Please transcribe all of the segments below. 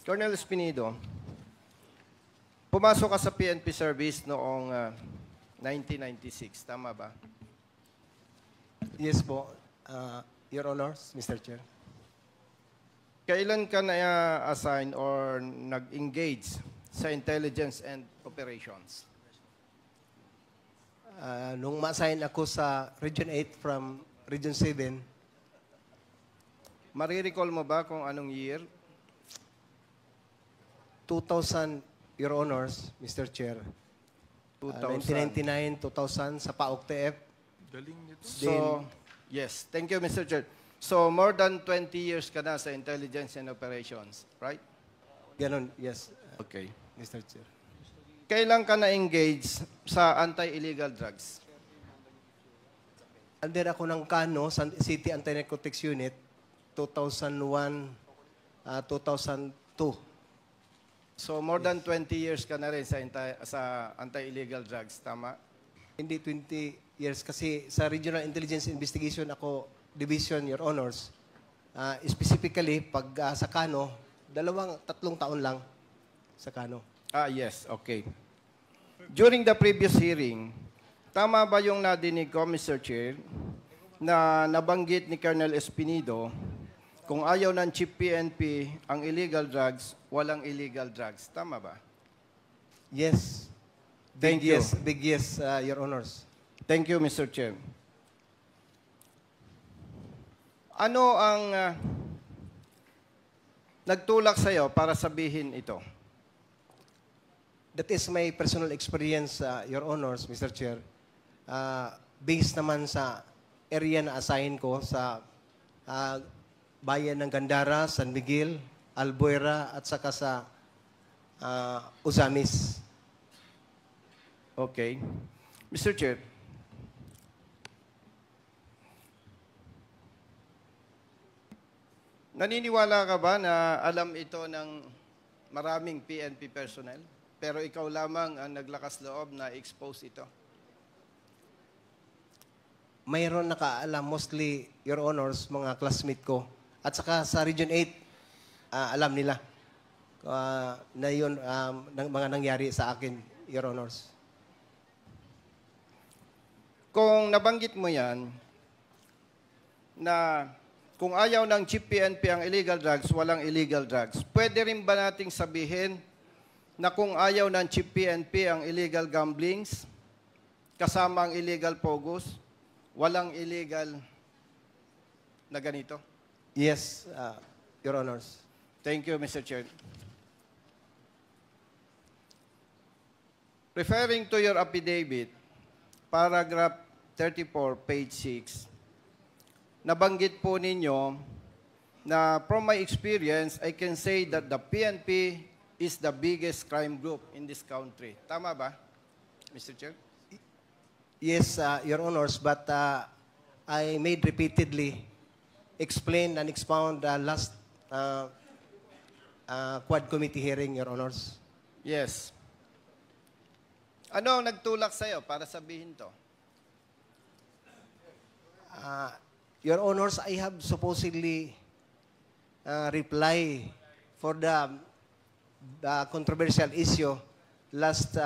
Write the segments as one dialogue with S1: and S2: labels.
S1: Colonel Espinido, pumasok ka sa PNP service noong 1996, tama ba?
S2: Yes po, Your Honors, Mr. Chair.
S1: Kailan ka na-assign or nag-engage sa intelligence and operations?
S2: Nung ma-assign ako sa Region 8 from Region 7,
S1: Marirecall mo ba kung anong year?
S2: 2000, Your Honors, Mr. Chair. 1999, 2000 sa PAOK TF.
S1: So, yes. Thank you, Mr. Chair. So, more than 20 years ka na sa intelligence and operations, right?
S2: Ganon, yes,
S1: Okay.
S2: Mr. Chair.
S1: Kailan ka na-engage sa anti-illegal drugs?
S2: Under ako ng KANO, City Anti-Narcotics Unit, 2001, 2002.
S1: So, more than 20 years ka na rin sa anti-illegal drugs, tama?
S2: Hindi 20 years kasi sa Regional Intelligence Investigation ako Division, Your Honors. Specifically, pag sa KANO, 3 taon lang sa KANO.
S1: Yes. Okay. During the previous hearing, tama ba yung nadinig ko, Mr. Chair, na nabanggit ni Colonel Espinido, kung ayaw ng Chief PNP ang illegal drugs, walang illegal drugs. Tama ba?
S2: Yes.
S1: Thank you.
S2: Big yes, Your Honors.
S1: Thank you, Mr. Chair. Ano ang nagtulak sa'yo para sabihin ito?
S2: That is my personal experience, Your Honors, Mr. Chair. Based naman sa area na assign ko sa bayan ng Gandara, San Miguel, Albuera, at saka sa Uzamis.
S1: Okay. Mr. Chair, naniniwala ka ba na alam ito ng maraming PNP personnel, pero ikaw lamang ang naglakas loob na expose ito?
S2: Mayroon nakaalam, mostly, Your Honors, mga classmate ko. At saka sa Region 8, alam nila na yun mga nangyari sa akin, Your Honors.
S1: Kung nabanggit mo yan, na kung ayaw ng Chief PNP ang illegal drugs, walang illegal drugs, pwede rin ba nating sabihin na kung ayaw ng Chief PNP ang illegal gamblings, kasama ang illegal pogus, walang illegal na ganito?
S2: Yes, Your Honors.
S1: Thank you, Mr. Chair. Referring to your affidavit, paragraph 34, page 6, nabanggit po ninyo na from my experience, I can say that the PNP is the biggest crime group in this country. Tama ba, Mr. Chair?
S2: Yes, Your Honors, but I made repeatedly explain and expound last Quad Committee hearing, Your Honors.
S1: Yes. Ano ang nagtulak sa'yo para sabihin to?
S2: Your Honors, I have supposedly reply for the controversial issue last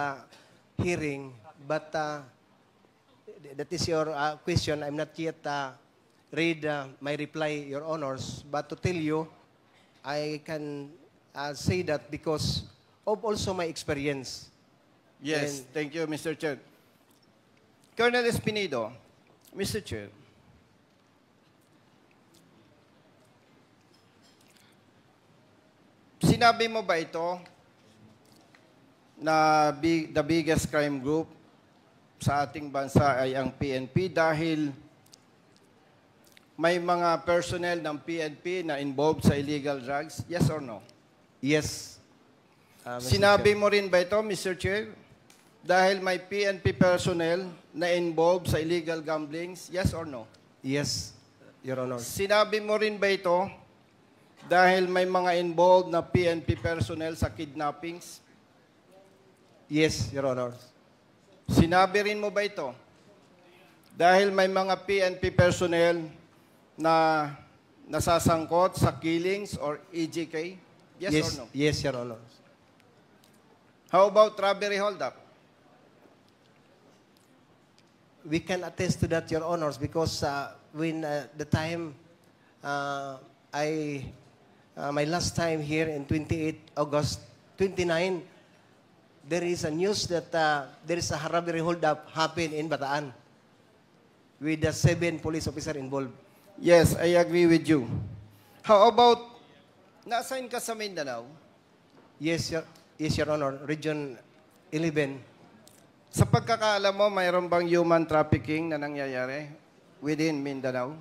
S2: hearing, but that is your question. I'm not yet read my reply, Your Honors, but to tell you, I can say that because of also my experience.
S1: Yes, thank you, Mr. Chair. Colonel Espinido, Mr. Chair, sinabi mo ba ito na the biggest crime group sa ating bansa ay ang PNP dahil may mga personnel ng PNP na involved sa illegal drugs? Yes or no?
S2: Yes.
S1: Sinabi mo rin ba ito, Mr. Chair, dahil may PNP personnel na involved sa illegal gamblings? Yes or no?
S2: Yes, Your Honor.
S1: Sinabi mo rin ba ito dahil may mga involved na PNP personnel sa kidnappings?
S2: Yes, Your Honor.
S1: Sinabi rin mo ba ito dahil may mga PNP personnel na nasasangkot sa killings or EJK? Yes, or no?
S2: Yes, Your Honor.
S1: How about robbery holdup?
S2: We can attest to that, Your Honors, because when the time my last time here in 28 August 29, there is a news that there is a robbery holdup happened in Bataan with the 7 police officers involved.
S1: Yes, I agree with you. How about, na-assign ka sa Mindanao?
S2: Yes, Your Honor. Region 11.
S1: Sa pagkakaalam mo, mayroon bang human trafficking na nangyayari within Mindanao?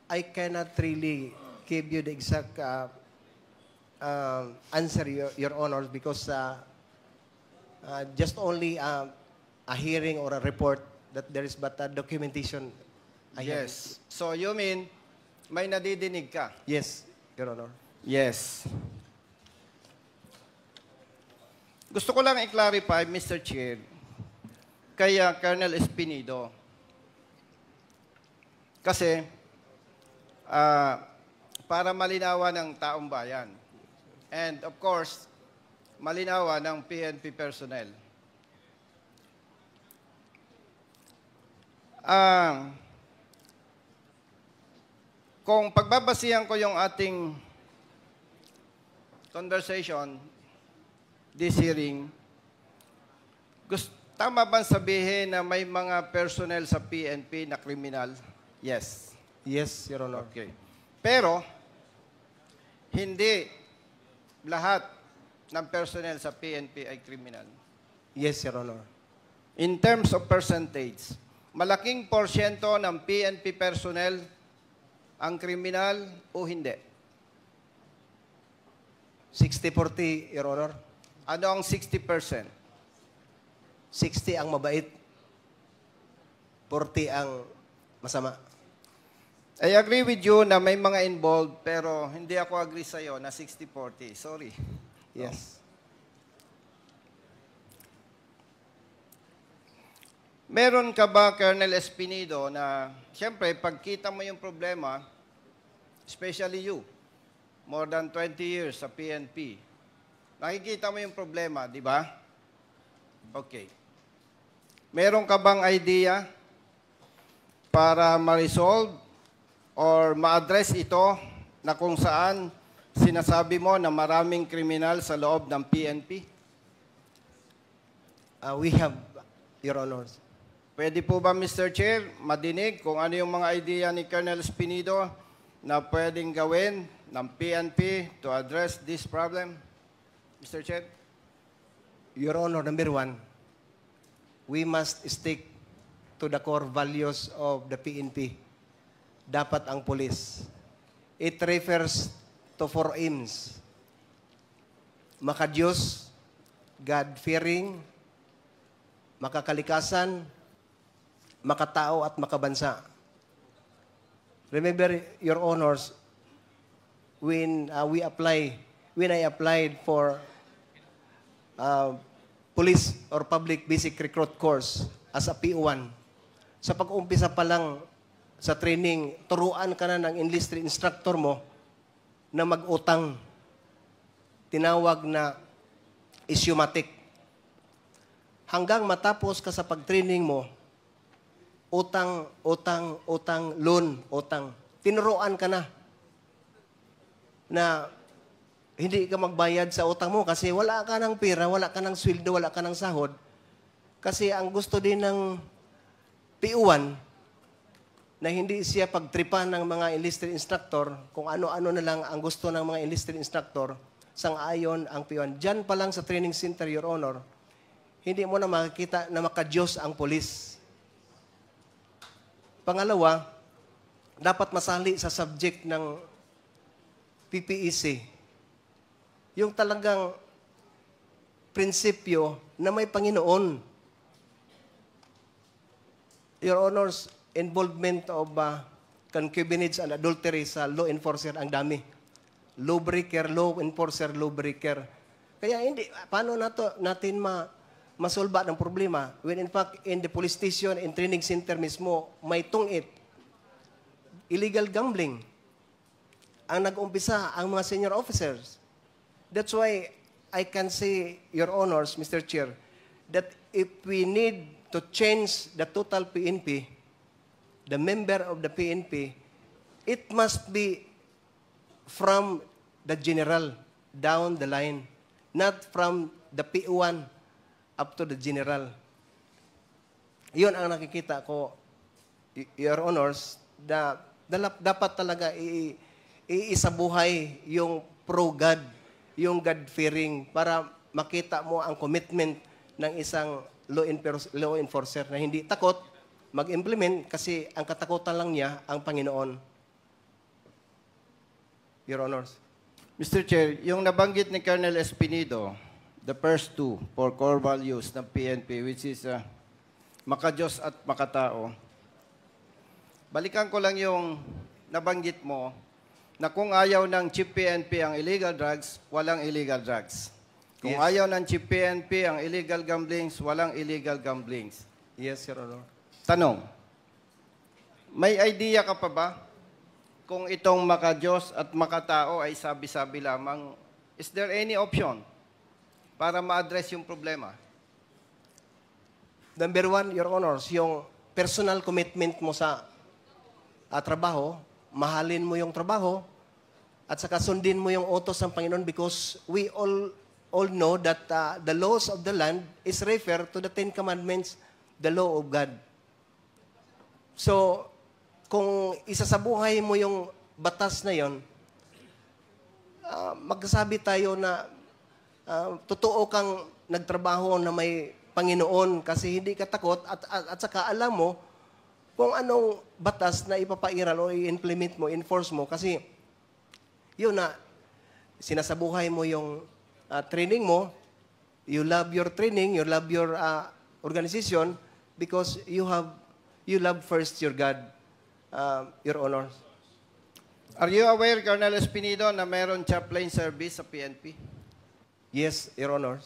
S2: I cannot really give you the exact answer, Your Honor, because just only a hearing or a report that there is but a documentation.
S1: Yes. So you mean, may nadidinig ka?
S2: Yes, Your Honor.
S1: Yes. Gusto ko lang i-clarify, Mr. Chair, kay Colonel Espinido. Kasi, para malinawan ng taong bayan. And of course, malinawan ng PNP personnel. Kung pagbabasihan ko yung ating conversation, this hearing, tama bang sabihin na may mga personnel sa PNP na kriminal? Yes.
S2: Yes, Your Honor.
S1: Okay. Pero, hindi lahat ng personnel sa PNP ay kriminal.
S2: Yes, Your Honor.
S1: In terms of percentage, malaking porsyento ng PNP personnel ang kriminal o hindi?
S2: 60-40, Your Honor.
S1: Ano ang 60%?
S2: 60 ang mabait. 40 ang masama.
S1: I agree with you na may mga involved, pero hindi ako agree sa'yo na 60-40. Sorry.
S2: Yes.
S1: Meron ka ba, Colonel Espinido, na siyempre, pagkita mo yung problema, especially you, more than 20 years sa PNP, nakikita mo yung problema, di ba? Okay. Meron ka bang idea para ma-resolve or ma-address ito na kung saan sinasabi mo na maraming kriminal sa loob ng PNP?
S2: We have, Your Honors.
S1: Pwede po ba, Mr. Chair, madinig kung ano yung mga idea ni Colonel Espinido na pwedeng gawin ng PNP to address this problem? Mr. Chair?
S2: Your Honor, number 1, we must stick to the core values of the PNP. Dapat ang police. It refers to 4 aims. Makadiyos, God-fearing, makakalikasan, makatao at makabansa. Remember, Your Honors, when I applied for police or public basic recruit course as a PO1, sa pag-umpisa pa lang sa training, turuan ka na ng enlisted instructor mo na mag-utang. Tinawag na issuematic. Hanggang matapos ka sa pag-training mo, utang, loan, utang. Tinuruan ka na hindi ka magbayad sa utang mo kasi wala ka ng pera, wala ka ng sweldo, wala ka ng sahod. Kasi ang gusto din ng PO1 na hindi siya pagtripan ng mga enlisted instructor, kung ano-ano na lang ang gusto ng mga enlisted instructor, sang-ayon ang PO1. Diyan pa lang sa training center, Your Honor, hindi mo na makikita na makadiyos ang polis. Pangalawa, dapat masali sa subject ng PPEC. Yung talagang prinsipyo na may Panginoon. Your Honors, involvement of concubinage and adultery sa law enforcer ang dami. Lawbreaker, law enforcer, lawbreaker. Kaya paano natin masolba ng problema when in fact in the police station and training center mismo may tungit. Illegal gambling. ang nag-umpisa ang mga senior officers. That's why I can say, Your Honors, Mr. Chair, that if we need to change the total PNP, the member of the PNP, it must be from the general down the line, not from the P1 up to the general. Yun ang nakikita ko, Your Honors, dapat talaga iisabuhay yung pro-God, yung God-fearing, para makita mo ang commitment ng isang law enforcer na hindi takot mag-implement kasi ang katakutan lang niya ang Panginoon. Your Honors.
S1: Mr. Chair, yung nabanggit ni Colonel Espinido, the first two for core values ng PNP, which is makadiyos at makatao. Balikan ko lang yung nabanggit mo na kung ayaw ng Chief PNP ang illegal drugs, walang illegal drugs. Kung
S2: Yes.
S1: ayaw ng Chief PNP ang illegal gamblings, walang illegal gamblings.
S2: Yes, Your Honor.
S1: Tanong, may idea ka pa ba kung itong makadiyos at makatao ay sabi-sabi lamang, is there any option para ma-address yung problema?
S2: Number one, Your Honors, yung personal commitment mo sa trabaho, mahalin mo yung trabaho, at saka sundin mo yung utos ng Panginoon because we all know that the laws of the land is refer to the Ten Commandments, the law of God. So, kung isasabuhay mo yung batas na yon, magsasabi tayo na totoo kang nagtrabaho na may Panginoon kasi hindi ka takot at saka alam mo kung anong batas na ipapairal o i-implement mo, enforce mo kasi yun na sinasabuhay mo yung training mo, you love your training, you love your organization because you love first your God, Your Honor.
S1: Are you aware, Colonel Espinido, na meron chaplain service sa PNP?
S2: Yes, Your Honor.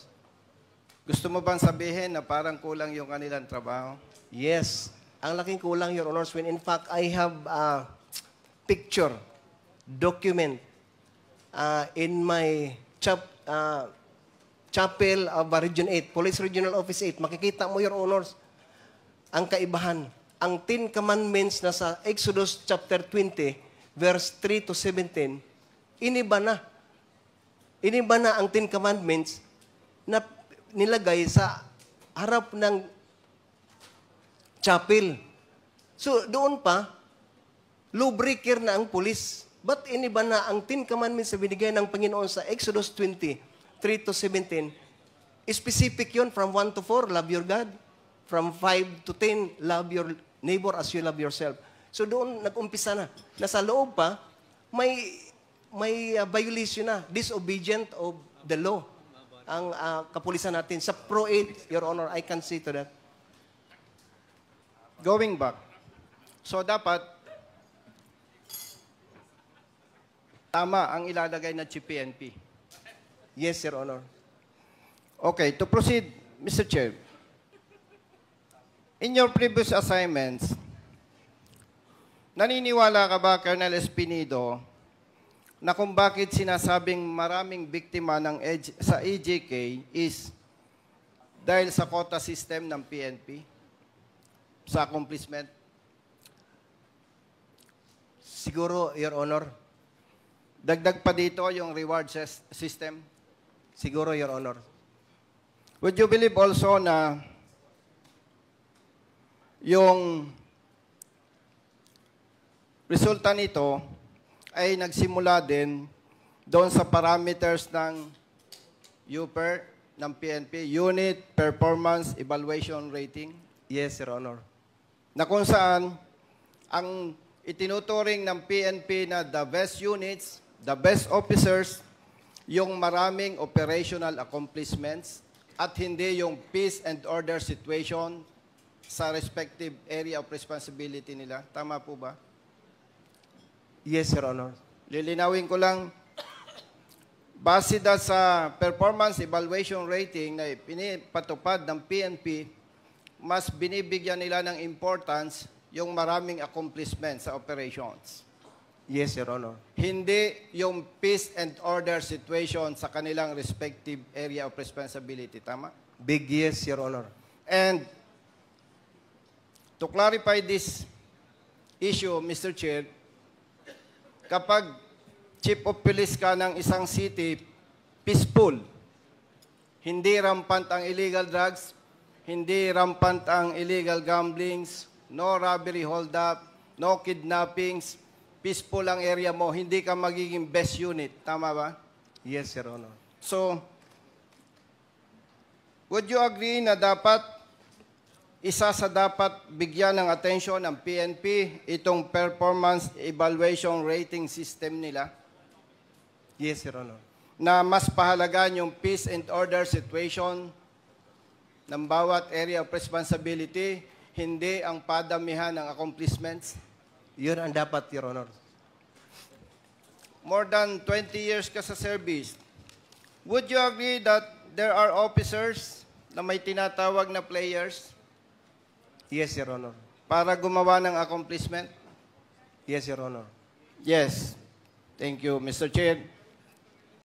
S1: Gusto mo bang sabihin na parang kulang yung kanilang trabaho?
S2: Yes. Ang laking kulang, Your Honors, when in fact, I have a picture, document, in my chapel of Region 8, Police Regional Office 8. Makikita mo, Your Honors, ang kaibahan. Ang 10 Commandments na sa Exodus chapter 20, verse 3 to 17, iniba na. Iniba na ang 10 Commandments na nilagay sa harap ng chapel. So, doon pa, lawbreaker na ang pulis. But iniba na ang 10 Commandments na binigay ng Panginoon sa Exodus 20, 3 to 17. Specific yun from 1 to 4, love your God. From 5 to 10, love your neighbor as you love yourself. So doon nag-umpisa na. Nasa loob pa, may violation na, disobedient of the law. Ang kapulisan natin. Sa Pro 8, Your Honor, I can see to that.
S1: Going back, so dapat tama ang ilalagay na Chief PNP.
S2: Yes, Your Honor.
S1: Okay, to proceed, Mr. Chair, in your previous assignments, naniniwala ka ba, Colonel Espinido, na kung bakit sinasabing maraming biktima sa EJK is dahil sa quota system ng PNP? Sa accomplishment?
S2: Siguro, Your Honor.
S1: Dagdag pa dito yung reward system?
S2: Siguro, Your Honor.
S1: Would you believe also na yung resulta nito ay nagsimula din doon sa parameters ng UPER, ng PNP, Unit Performance Evaluation Rating?
S2: Yes, Your Honor.
S1: Na kung saan ang itinuturing ng PNP na the best units, the best officers, yung maraming operational accomplishments at hindi yung peace and order situation sa respective area of responsibility nila. Tama po ba?
S2: Yes, Your Honor.
S1: Lilinawin ko lang, base sa performance evaluation rating na pinipatupad ng PNP, mas binibigyan nila ng importance yung maraming accomplishments sa operations.
S2: Yes, Your Honor.
S1: Hindi yung peace and order situation sa kanilang respective area of responsibility. Tama?
S2: Big yes, Your Honor.
S1: And to clarify this issue, Mr. Chair, kapag chief of police ka ng isang city, peaceful, hindi rampant ang illegal drugs, hindi rampant ang illegal gamblings, no robbery hold-up, no kidnappings, peaceful ang area mo, hindi ka magiging best unit. Tama ba?
S2: Yes, Your Honor.
S1: So, would you agree na dapat, isa sa dapat bigyan ng atensyon ng PNP, itong performance evaluation rating system nila,
S2: Yes, Your Honor.
S1: na mas pahalagaan yung peace and order situation ng bawat area of responsibility, hindi ang padamihan ng accomplishments?
S2: Yun ang dapat, Your Honor.
S1: More than 20 years ka sa service, would you agree that there are officers na may tinatawag na players
S2: Yes, Your Honor.
S1: para gumawa ng accomplishment?
S2: Yes, Your Honor.
S1: Yes. Thank you, Mr. Chair.